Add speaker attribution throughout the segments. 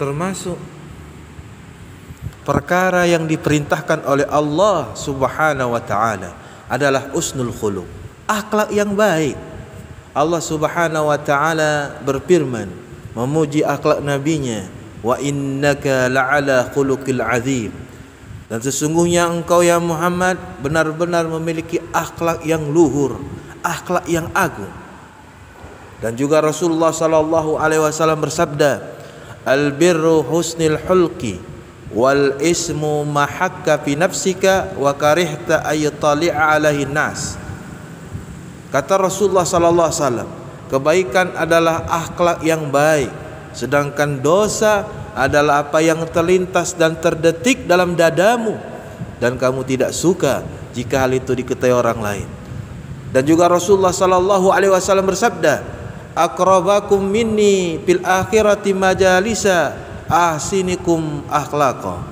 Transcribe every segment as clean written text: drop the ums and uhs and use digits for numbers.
Speaker 1: termasuk perkara yang diperintahkan oleh Allah Subhanahu wa taala adalah husnul khuluq, akhlak yang baik. Allah Subhanahu wa taala berfirman memuji akhlak nabinya, wa innaka la'ala khuluqil azim. Dan sesungguhnya engkau ya Muhammad benar-benar memiliki akhlak yang luhur, akhlak yang agung. Dan juga Rasulullah sallallahu alaihi wasallam bersabda, al-birru husnul hulqi wal ismu mahakka fi nafsika wa karihta ayyatali'a alaihi nas. Kata Rasulullah sallallahu alaihi wasallam, kebaikan adalah akhlak yang baik, sedangkan dosa adalah apa yang terlintas dan terdetik dalam dadamu dan kamu tidak suka jika hal itu diketahui orang lain. Dan juga Rasulullah sallallahu alaihi wasallam bersabda, aqrabakum minni fil akhirati majalisa ahsinikum akhlaqa.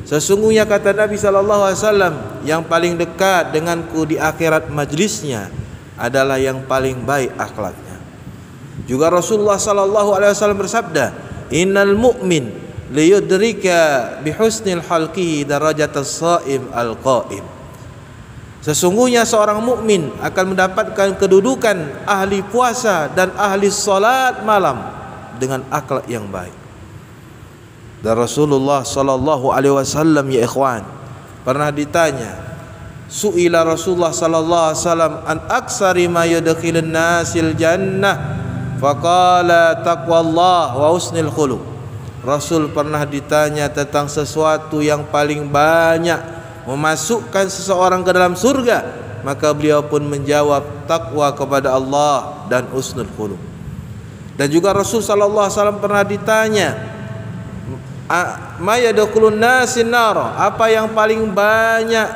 Speaker 1: Sesungguhnya kata Nabi sallallahu alaihi wasallam, yang paling dekat denganku di akhirat majlisnya adalah yang paling baik akhlaknya. Juga Rasulullah sallallahu alaihi wasallam bersabda, innal mu'min liyudrika bihusnil halqihi darajatas shaim al-qaim. Sesungguhnya seorang mukmin akan mendapatkan kedudukan ahli puasa dan ahli salat malam dengan akhlak yang baik. Dan Rasulullah sallallahu alaihi wasallam ya ikhwan pernah ditanya, su'ila Rasulullah sallallahu alaihi wasallam an aksari ma yudkhilun nasil jannah faqala taqwallah wa husnul khuluq. Rasul pernah ditanya tentang sesuatu yang paling banyak memasukkan seseorang ke dalam surga, maka beliau pun menjawab takwa kepada Allah dan husnul khuluq. Dan juga Rasul sallallahu alaihi wasallam pernah ditanya, ma yadkhulun nasin nar, apa yang paling banyak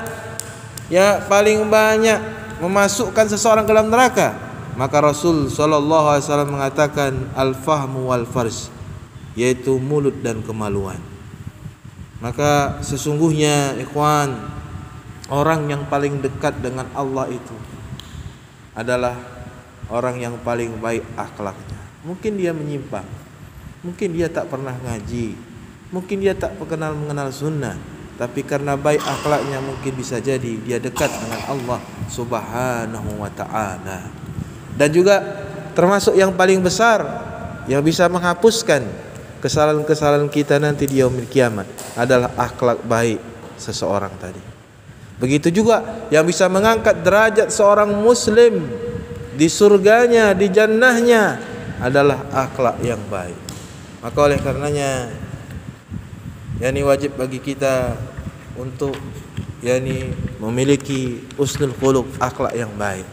Speaker 1: memasukkan seseorang ke dalam neraka? Maka Rasul sallallahu alaihi wasallam mengatakan al-fahmu wal farj, yaitu mulut dan kemaluan. Maka sesungguhnya ikhwan, orang yang paling dekat dengan Allah itu adalah orang yang paling baik akhlaknya. Mungkin dia menyimpang, mungkin dia tak pernah ngaji, mungkin dia tak mengenal sunnah, tapi karena baik akhlaknya mungkin bisa jadi dia dekat dengan Allah Subhanahu wa ta'ala. Dan juga termasuk yang paling besar yang bisa menghapuskan kesalahan-kesalahan kita nanti di yaumil kiamat adalah akhlak baik seseorang tadi. Begitu juga yang bisa mengangkat derajat seorang muslim di surganya, di jannahnya adalah akhlak yang baik. Maka oleh karenanya yani wajib bagi kita untuk yani memiliki husnul khuluq, akhlak yang baik.